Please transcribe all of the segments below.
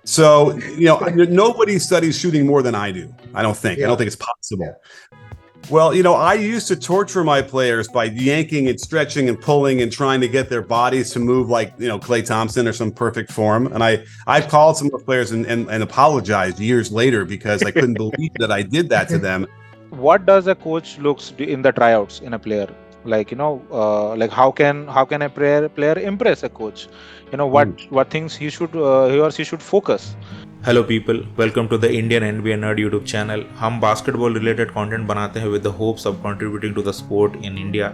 So, nobody studies shooting more than I do. I don't think. I Yeah. don't think it's possible. Yeah. Well, I used to torture my players by yanking and stretching and pulling and trying to get their bodies to move like, Klay Thompson or some perfect form. And I've called some of the players and apologized years later because I couldn't believe that I did that to them. What does a coach looks in the tryouts in a player? Like like how can a player impress a coach? What things he or she should focus. Hello people, welcome to the Indian NBA nerd YouTube channel. हम basketball related content बनाते हैं with the hopes of contributing to the sport in India.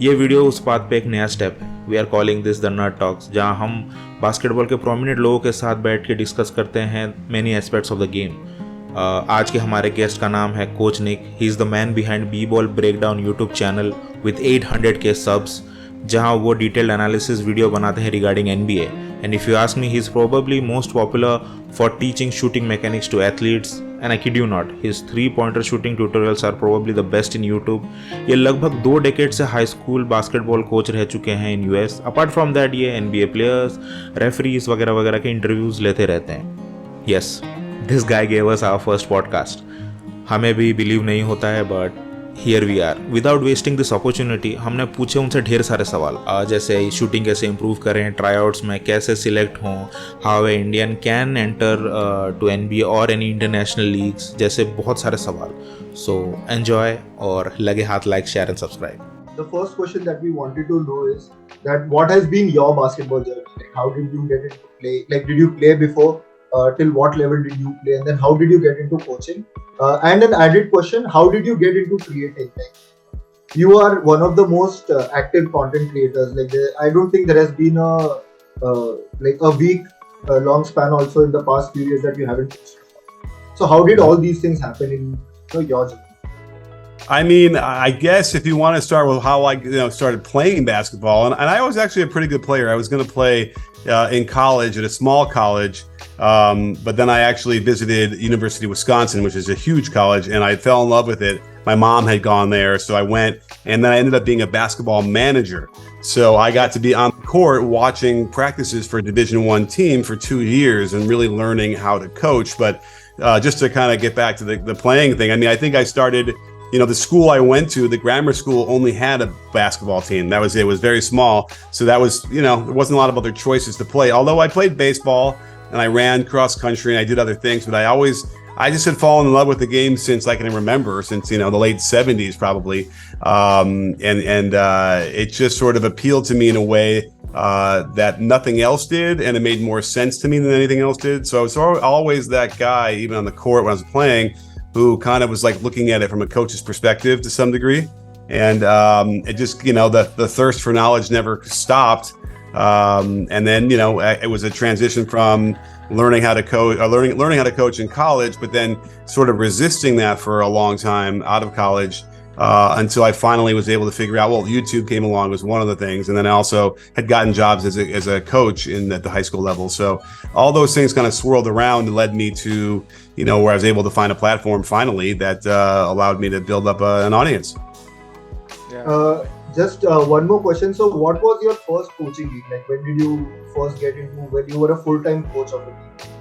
ये video उस बात पे एक नया step है। We are calling this the nerd talks, जहां हम बास्केटबॉल के प्रोमिनेंट लोगों के साथ बैठ के डिस्कस करते हैं many aspects of the game. आज के हमारे गेस्ट का नाम है coach Nick. He is the man behind B ball breakdown YouTube channel with 800K subs, जहां वो डिटेल्ड एनालिसिस वीडियो बनाते हैं regarding NBA। And if you ask me, he's probably most popular for teaching shooting mechanics to athletes. And I kid you not, his 3-pointer shooting tutorials are probably the best in YouTube. ये लगभग 2 decade से high school basketball coach रह चुके हैं in US। Apart from that ये NBA players, referees वगैरह वगैरह के इंटरव्यूज लेते रहते हैं। Yes, this guy gave us our first podcast. हमें भी बिलीव नहीं होता है, but here we are. Without wasting this opportunity, हमने पूछे उनसे ढेर सारे सवाल, जैसे शूटिंग कैसे इंप्रूव करें, ट्राईआउट्स में कैसे सिलेक्ट हों, how a Indian can enter to NBA और एनी इंटरनेशनल लीग्स, जैसे बहुत सारे सवाल। सो एंजॉय और लगे हाथ like, share and subscribe. The first question that we wanted to know is that what has been your basketball journey? Like, how did you get into play? Like, did you play before? Till what level did you play? And then how did you get into coaching? And an added question, how did you get into creating? Like, you are one of the most active content creators. Like, I don't think there has been a week long span also in the past few years that you haven't posted. So how did all these things happen in your journey? I mean, I guess if you want to start with how I started playing basketball, and I was actually a pretty good player. I was going to play in college at a small college, but then I actually visited University of Wisconsin, which is a huge college, and I fell in love with it. My mom had gone there, so I went, and then I ended up being a basketball manager. So I got to be on the court watching practices for a Division I team for 2 years and really learning how to coach. But just to kind of get back to the playing thing, I mean, I think I started. The school I went to, the grammar school, only had a basketball team. That was it. It was very small. So that was, there wasn't a lot of other choices to play. Although I played baseball and I ran cross country and I did other things, but I just had fallen in love with the game since I can remember, since, the late 70s probably. And it just sort of appealed to me in a way that nothing else did. And it made more sense to me than anything else did. So I was always that guy, even on the court when I was playing, who kind of was like looking at it from a coach's perspective to some degree. And it just, the thirst for knowledge never stopped. And then, it was a transition from learning how to coach, learning how to coach in college, but then sort of resisting that for a long time out of college. Until I finally was able to figure out, well, YouTube came along was one of the things. And then I also had gotten jobs as a coach at the high school level. So all those things kind of swirled around and led me to, where I was able to find a platform finally that allowed me to build up an audience. Yeah. Just one more question. So what was your first coaching gig? Like, when did you first get into, when you were a full-time coach of a team?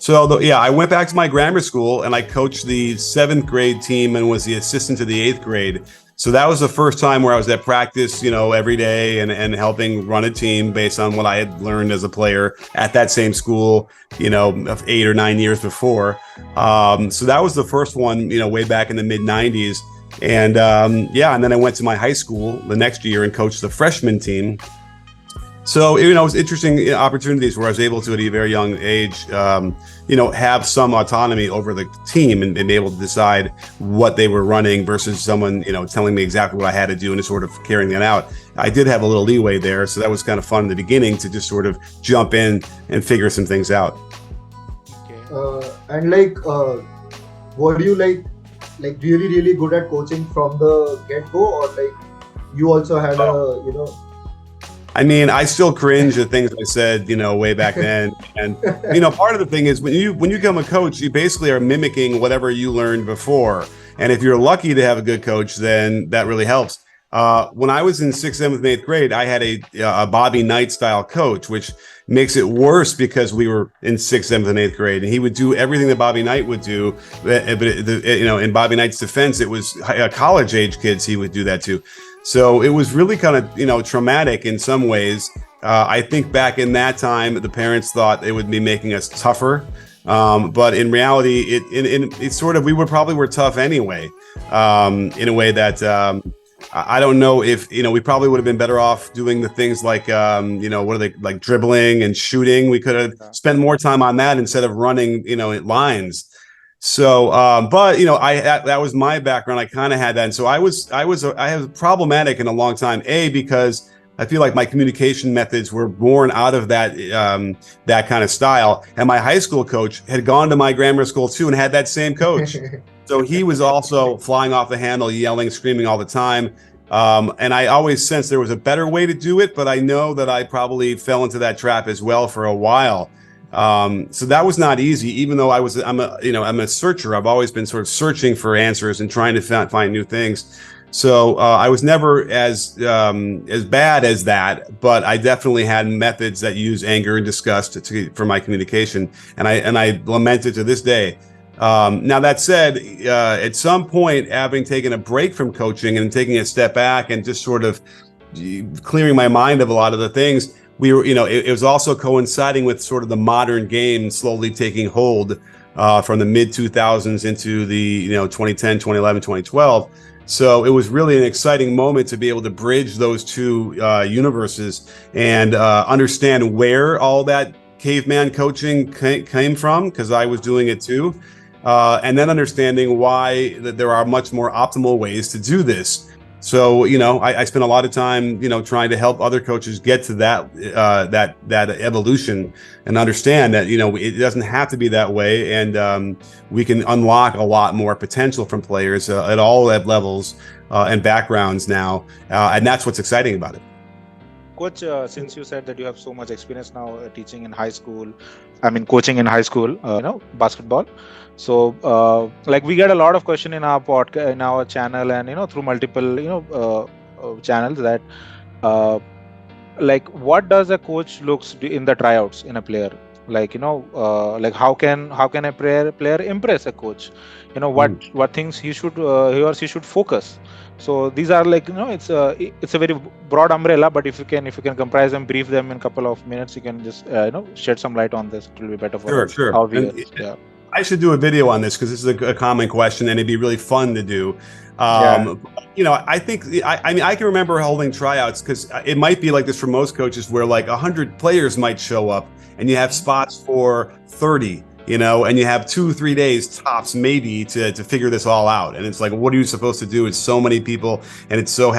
So I went back to my grammar school and I coached the 7th grade team and was the assistant to the 8th grade. So that was the first time where I was at practice, every day and helping run a team based on what I had learned as a player at that same school, 8 or 9 years before. So that was the first one, way back in the mid 90s. And and then I went to my high school the next year and coached the freshman team. So, it was interesting opportunities where I was able to, at a very young age, have some autonomy over the team and be able to decide what they were running versus someone, telling me exactly what I had to do and just sort of carrying that out. I did have a little leeway there. So that was kind of fun in the beginning to just sort of jump in and figure some things out. Okay. And were you really, really good at coaching from the get-go, or you also had I mean, I still cringe at things I said, way back then. And, part of the thing is when you become a coach, you basically are mimicking whatever you learned before. And if you're lucky to have a good coach, then that really helps. When I was in sixth, seventh, and eighth grade, I had a Bobby Knight style coach, which makes it worse because we were in sixth, seventh, and eighth grade, and he would do everything that Bobby Knight would do. But in Bobby Knight's defense, it was college age kids he would do that to. So it was really kind of traumatic in some ways. I think back in that time, the parents thought it would be making us tougher. But in reality, it sort of, we were tough anyway, in a way that I don't know if, we probably would have been better off doing the things like, what are they, like dribbling and shooting. We could have spent more time on that instead of running, lines. So, but that was my background. I kind of had that. And so I was problematic in a long time, because I feel like my communication methods were born out of that kind of style. And my high school coach had gone to my grammar school too and had that same coach. So he was also flying off the handle, yelling, screaming all the time. And I always sensed there was a better way to do it, but I know that I probably fell into that trap as well for a while. So that was not easy, even though I'm a searcher. I've always been sort of searching for answers and trying to find new things. So I was never as bad as that, but I definitely had methods that use anger and disgust for my communication, and I lament it to this day. Now that said, at some point, having taken a break from coaching and taking a step back and just sort of clearing my mind of a lot of the things, we were, it was also coinciding with sort of the modern game slowly taking hold from the mid 2000s into the 2010, 2011, 2012. So it was really an exciting moment to be able to bridge those two universes and understand where all that caveman coaching came from, because I was doing it too. And then understanding why that there are much more optimal ways to do this. So, I spent a lot of time, trying to help other coaches get to that evolution and understand that, it doesn't have to be that way. And we can unlock a lot more potential from players at all levels and backgrounds now. And that's what's exciting about it. Coach, since you said that you have so much experience now teaching in high school, coaching in high school, basketball. So, we get a lot of question in our podcast, in our channel, and through multiple channels that, what does a coach looks in the tryouts in a player? How can a player impress a coach? What things he or she should focus. So these are it's a very broad umbrella, but if you can comprise them, brief them in a couple of minutes, you can just shed some light on this. It will be better for sure. our viewers. Yeah. I should do a video on this because this is a common question and it'd be really fun to do. I think, I can remember holding tryouts because it might be like this for most coaches where like 100 players might show up and you have spots for 30, and you have 2-3 days tops maybe to figure this all out. And it's like, what are you supposed to do? It's so many people and it's so,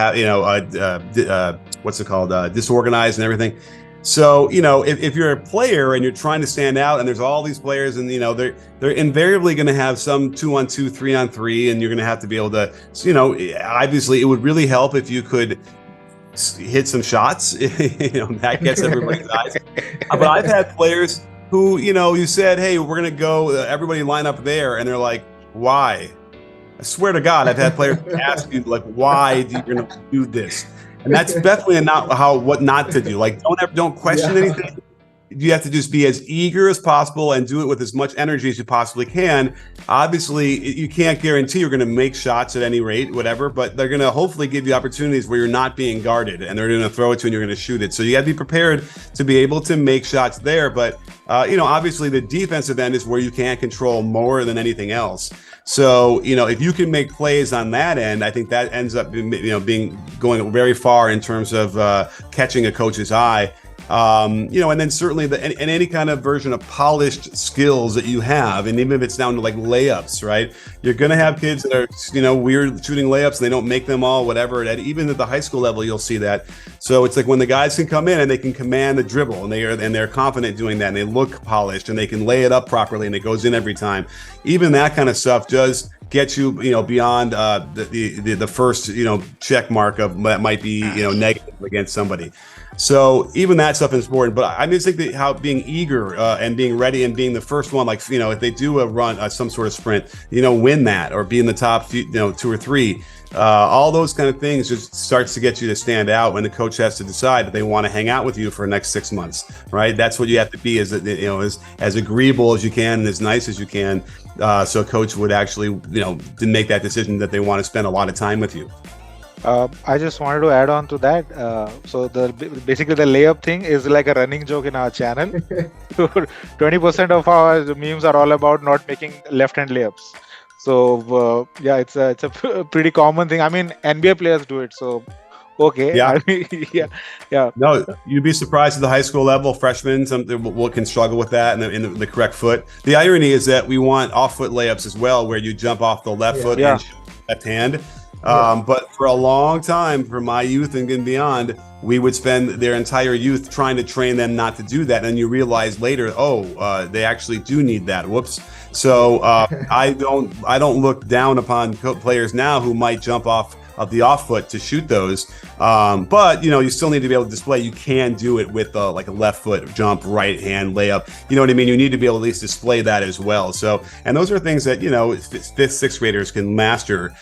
disorganized and everything. So, if you're a player and you're trying to stand out and there's all these players and, they're invariably going to have some 2-on-2, 3-on-3, and you're going to have to be able to, obviously it would really help if you could hit some shots, that gets everybody's eyes. But I've had players who, you said, hey, we're going to go, everybody line up there. And they're like, why? I swear to God, I've had players ask you, like, why do you going to do this? And that's definitely not what not to do. Like, don't question anything. You have to just be as eager as possible and do it with as much energy as you possibly can. Obviously, you can't guarantee you're going to make shots at any rate, whatever, but they're going to hopefully give you opportunities where you're not being guarded and they're going to throw it to you and you're going to shoot it. So you got to be prepared to be able to make shots there. But, obviously the defensive end is where you can't control more than anything else. So, if you can make plays on that end, I think that ends up, going very far in terms of catching a coach's eye. And then certainly and any kind of version of polished skills that you have, and even if it's down to like layups, right? You're going to have kids that are, weird shooting layups and they don't make them all, whatever. Even at the high school level, you'll see that. So it's like when the guys can come in and they can command the dribble and they're confident doing that and they look polished and they can lay it up properly and it goes in every time. Even that kind of stuff does get you, beyond the first, check mark of that might be, negative against somebody. So even that stuff is important. But I just think that how being eager and being ready and being the first one, like, if they do a run, some sort of sprint, win that or be in the top, 2 or 3. All those kind of things just starts to get you to stand out when the coach has to decide that they want to hang out with you for the next 6 months, right? That's what you have to be, as agreeable as you can and as nice as you can. So a coach would actually, to make that decision that they want to spend a lot of time with you. I just wanted to add on to that. So basically the layup thing is like a running joke in our channel. 20% of our memes are all about not making left-hand layups. So it's a pretty common thing. I mean, NBA players do it. So okay. Yeah. I mean, yeah. No, you'd be surprised at the high school level. Freshmen, some can struggle with that in the correct foot. The irony is that we want off-foot layups as well, where you jump off the left foot and shoot left hand. But for a long time, for my youth and beyond, we would spend their entire youth trying to train them not to do that. And you realize later, they actually do need that. Whoops. So I don't look down upon players now who might jump off of the off foot to shoot those. But you still need to be able to display you can do it with like a left foot jump, right hand layup. You know what I mean? You need to be able to at least display that as well. So, and those are things that, 5th, 6th graders can master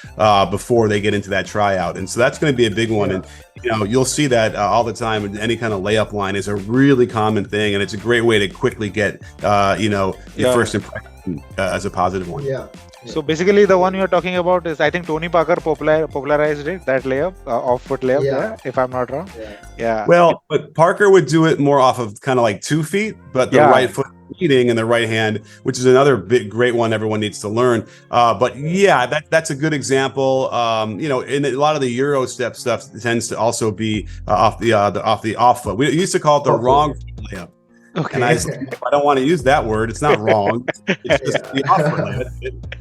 before they get into that tryout. And so that's going to be a big one. And, you'll see that all the time. Any kind of layup line is a really common thing. And it's a great way to quickly get, your first impression as a positive one. Yeah. So basically, the one you're talking about is, I think, Tony Parker popularized it, that layup, off-foot layup, if I'm not wrong. Yeah. Well, but Parker would do it more off of kind of like 2 feet, but the right foot leading and the right hand, which is another great one everyone needs to learn. But that's a good example. In a lot of the Euro step stuff tends to also be off the off foot. We used to call it the wrong foot layup. Okay. And I don't want to use that word. It's not wrong. It's just the off-foot.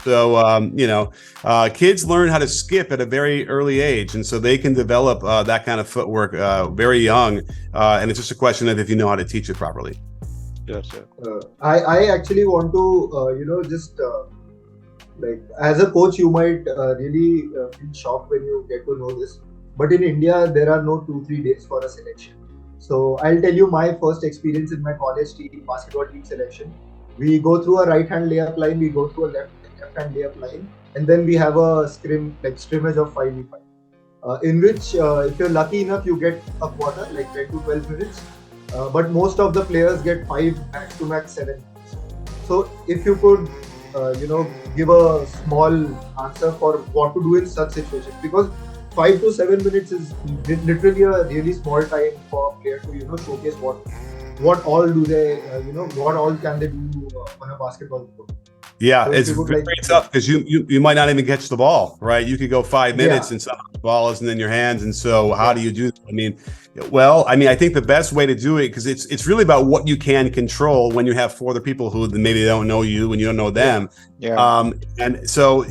So, kids learn how to skip at a very early age. And so they can develop that kind of footwork very young. And it's just a question of if you know how to teach it properly. Yes, I actually want to, like, as a coach, you might really feel shocked when you get to know this. But in India, there are no 2-3 days for a selection. So I'll tell you my first experience in my college team, basketball team selection. We go through a right-hand layup line, we go through a left-hand layup line, and then we have a scrimmage of 5v5. In which, if you're lucky enough, you get a quarter, like 10 to 12 minutes. But most of the players get 5, max to max 7 minutes. So if you could, give a small answer for what to do in such situations, because 5 to 7 minutes is literally a really small time for a player to showcase what all do they what all can they do on a basketball court. Yeah, so it's very tough because you might not even catch the ball, right? You could go 5 minutes and somehow the ball isn't in your hands, and so how do you do that? I think the best way to do it, because it's really about what you can control when you have 4 other people who maybe they don't know you and you don't know them. And so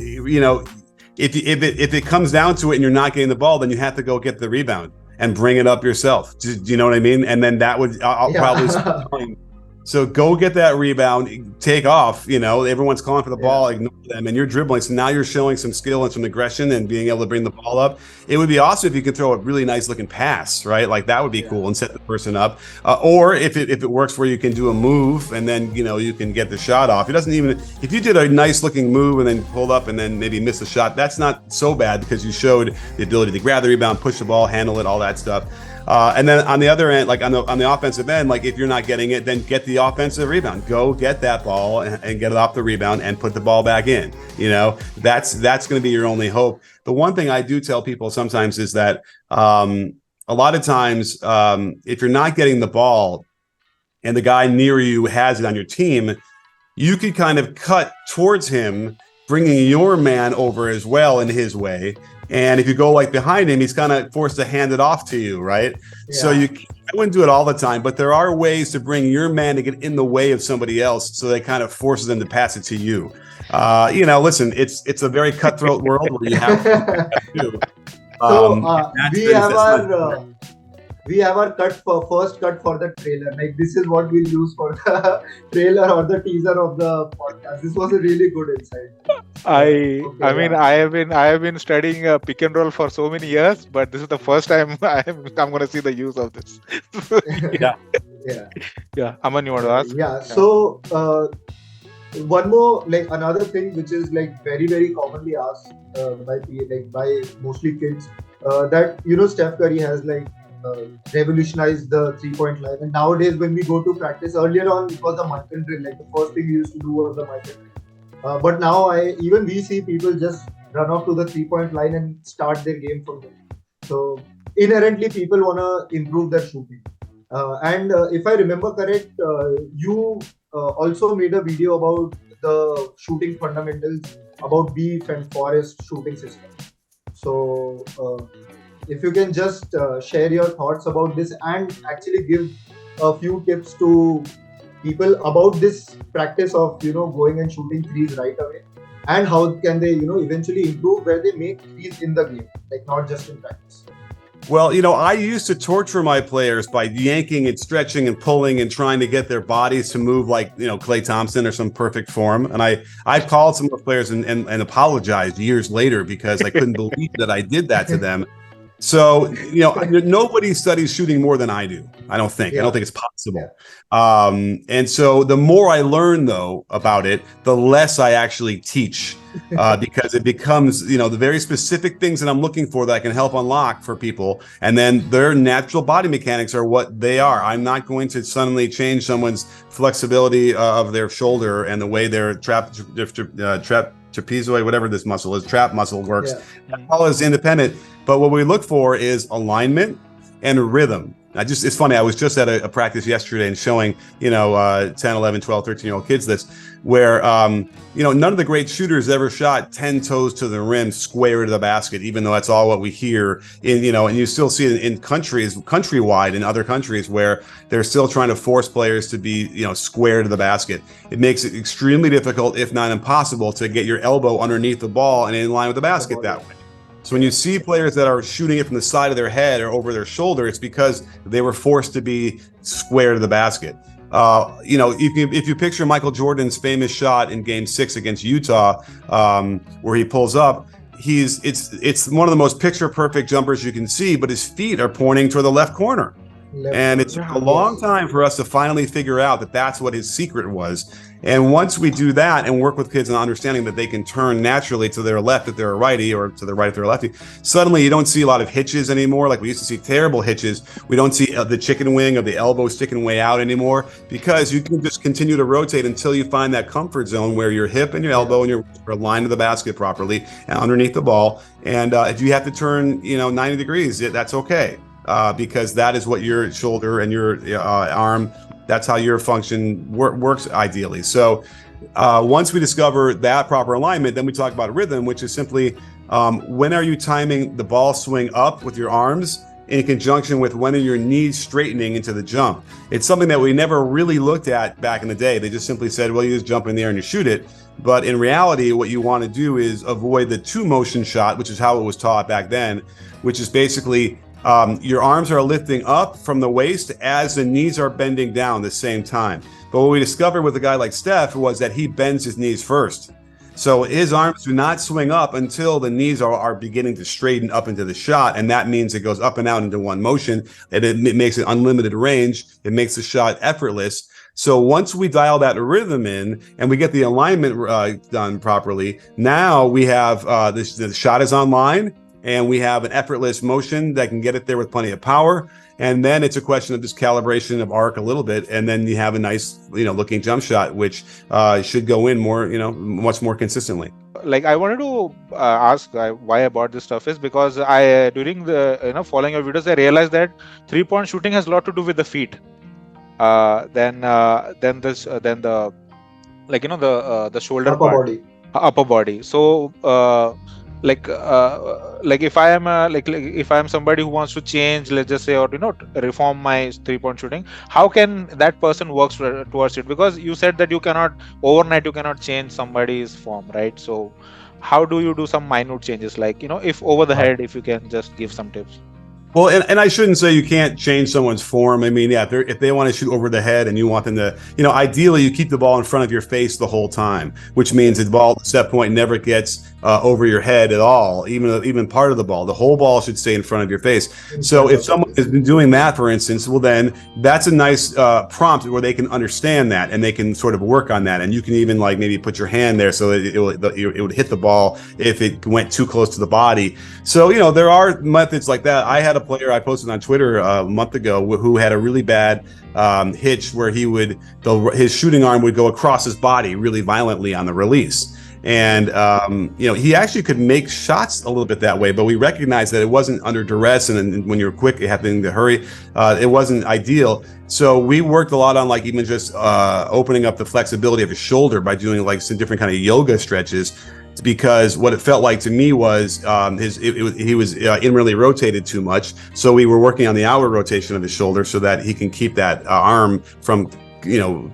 if it comes down to it and you're not getting the ball, then you have to go get the rebound and bring it up yourself. Do you know what I mean? And then that would probably. So go get that rebound, take off. Everyone's calling for the ball, ignore them, and you're dribbling. So now you're showing some skill and some aggression and being able to bring the ball up. It would be awesome if you could throw a really nice looking pass, right? Like that would be cool and set the person up. Or if it works where you can do a move and then you can get the shot off. It doesn't even if you did a nice looking move and then pulled up and then maybe missed the shot. That's not so bad because you showed the ability to grab the rebound, push the ball, handle it, all that stuff. And then on the other end, like on the offensive end, like if you're not getting it, then get the offensive rebound. Go get that ball and get it off the rebound and put the ball back in. That's going to be your only hope. The one thing I do tell people sometimes is that a lot of times if you're not getting the ball and the guy near you has it on your team, you could kind of cut towards him, bringing your man over as well in his way. And if you go like behind him, he's kind of forced to hand it off to you, right? Yeah. So I wouldn't do it all the time, but there are ways to bring your man to get in the way of somebody else, so that kind of forces them to pass it to you. Listen, it's a very cutthroat world where you have to do. We have our first cut for the trailer. Like this is what we'll use for the trailer or the teaser of the podcast. This was a really good insight. I Okay, mean, yeah. I have been studying pick and roll for so many years, but this is the first time I'm gonna see the use of this. Yeah. Yeah. Yeah, Aman, you want to ask? Yeah. Yeah. So one more, like another thing which is like very commonly asked like by mostly kids, that Steph Curry has like revolutionized the 3 point line, and nowadays when we go to practice, earlier on it was the Munkin drill, like the first thing we used to do was the Munkin drill, but now even we see people just run off to the 3 point line and start their game from there. So inherently people want to improve their shooting, and if I remember correct, you also made a video about the shooting fundamentals, about beef and forest shooting system. So if you can just share your thoughts about this and actually give a few tips to people about this practice of going and shooting threes right away, and how can they eventually improve where they make threes in the game, like not just in practice. Well, I used to torture my players by yanking and stretching and pulling and trying to get their bodies to move like, Klay Thompson or some perfect form. And I've called some of the players and apologized years later because I couldn't believe that I did that to them. So, nobody studies shooting more than I do. I don't think. I don't think it's possible. And so the more I learn, though, about it, the less I actually teach, because it becomes, the very specific things that I'm looking for that I can help unlock for people. And then their natural body mechanics are what they are. I'm not going to suddenly change someone's flexibility of their shoulder and the way their trapezoid, whatever this muscle is, trap muscle works. All is independent. But what we look for is alignment and rhythm. It's funny, I was just at a practice yesterday and showing, 10, 11, 12, 13-year-old kids this, where, none of the great shooters ever shot 10 toes to the rim square to the basket, even though that's all what we hear in, and you still see it in countrywide in other countries where they're still trying to force players to be, square to the basket. It makes it extremely difficult, if not impossible, to get your elbow underneath the ball and in line with the basket that way. So when you see players that are shooting it from the side of their head or over their shoulder, it's because they were forced to be square to the basket. If you picture Michael Jordan's famous shot in Game 6 against Utah, where he pulls up, it's one of the most picture perfect jumpers you can see, but his feet are pointing toward the left corner. And it took a long time for us to finally figure out that that's what his secret was. And once we do that and work with kids on understanding that they can turn naturally to their left if they're a righty or to the right if they're a lefty, suddenly you don't see a lot of hitches anymore. Like we used to see terrible hitches. We don't see the chicken wing or the elbow sticking way out anymore, because you can just continue to rotate until you find that comfort zone where your hip and your elbow and your are aligned to the basket properly and underneath the ball. And if you have to turn 90 degrees, that's okay. Because that is what your shoulder and your arm, that's how your function works ideally. So once we discover that proper alignment, then we talk about rhythm, which is simply when are you timing the ball swing up with your arms in conjunction with when are your knees straightening into the jump. It's something that we never really looked at back in the day. They just simply said, well, you just jump in the air and you shoot it. But in reality, what you want to do is avoid the two motion shot, which is how it was taught back then, which is basically your arms are lifting up from the waist as the knees are bending down at the same time. But what we discovered with a guy like Steph was that he bends his knees first. So his arms do not swing up until the knees are beginning to straighten up into the shot. And that means it goes up and out into one motion, and it makes it unlimited range. It makes the shot effortless. So once we dial that rhythm in and we get the alignment done properly, now we have the shot is online. And we have an effortless motion that can get it there with plenty of power. And then it's a question of just calibration of arc a little bit. And then you have a nice, looking jump shot, which should go in more, much more consistently. Like I wanted to ask why I bought this stuff is because I during the following your videos I realized that 3-point shooting has a lot to do with the feet. Then the the shoulder upper part, body. upper body. So like if I am if I am somebody who wants to change, let's just say, or reform my 3-point shooting, how can that person work towards it? Because you said that you cannot change somebody's form, right? So how do you do some minute changes, like if over the head, if you can just give some tips. Well, and I shouldn't say you can't change someone's form. I mean, yeah, if they want to shoot over the head and you want them to, ideally you keep the ball in front of your face the whole time, which means the ball at the set point never gets over your head at all, even part of the ball. The whole ball should stay in front of your face. So if someone has been doing that, for instance, well, then that's a nice prompt where they can understand that and they can sort of work on that. And you can even like maybe put your hand there so that it would hit the ball if it went too close to the body. So, there are methods like that. I had a player I posted on Twitter a month ago who had a really bad hitch where his shooting arm would go across his body really violently on the release. And, he actually could make shots a little bit that way, but we recognized that it wasn't under duress. And when you're quick, having to hurry, it wasn't ideal. So we worked a lot on like even just opening up the flexibility of his shoulder by doing like some different kind of yoga stretches. Because what it felt like to me was he was inwardly rotated too much. So we were working on the outward rotation of his shoulder so that he can keep that arm from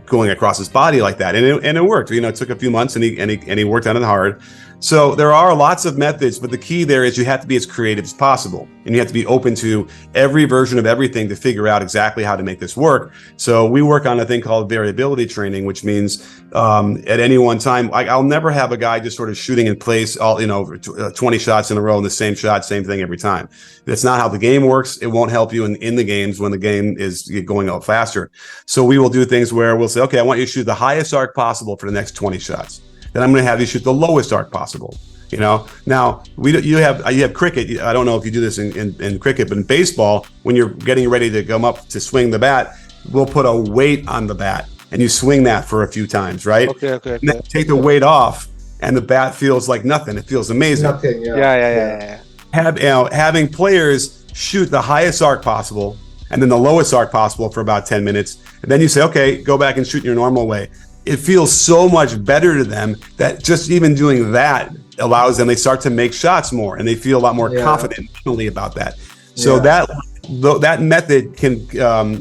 going across his body like that, and it worked. It took a few months, and he worked on it hard. So there are lots of methods, but the key there is you have to be as creative as possible, and you have to be open to every version of everything to figure out exactly how to make this work. So we work on a thing called variability training, which means at any one time, I'll never have a guy just sort of shooting in place all 20 shots in a row in the same shot, same thing every time. That's not how the game works. It won't help you in the games when the game is going out faster. So we will do things where we'll say, okay, I want you to shoot the highest arc possible for the next 20 shots. Then I'm going to have you shoot the lowest arc possible. Now you have cricket. I don't know if you do this in cricket, but in baseball, when you're getting ready to come up to swing the bat, we'll put a weight on the bat and you swing that for a few times, right? Okay. And then take the weight off, and the bat feels like nothing. It feels amazing. Nothing. Yeah. Having players shoot the highest arc possible and then the lowest arc possible for about 10 minutes, and then you say, okay, go back and shoot in your normal way. It feels so much better to them that just even doing that allows them, they start to make shots more and they feel a lot more confident mentally about that. So that method can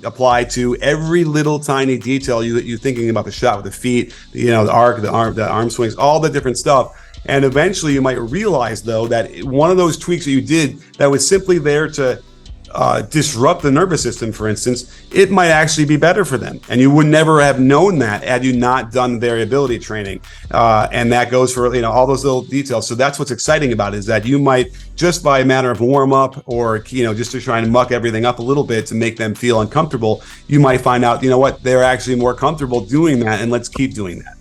apply to every little tiny detail you're thinking about the shot with the feet, the arc, the arm swings, all the different stuff. And eventually you might realize though that one of those tweaks that you did that was simply there to disrupt the nervous system, for instance, it might actually be better for them. And you would never have known that had you not done variability training. And that goes for, all those little details. So that's what's exciting about it, is that you might, just by a matter of warm up or, just to try and muck everything up a little bit to make them feel uncomfortable, you might find out, they're actually more comfortable doing that, and let's keep doing that.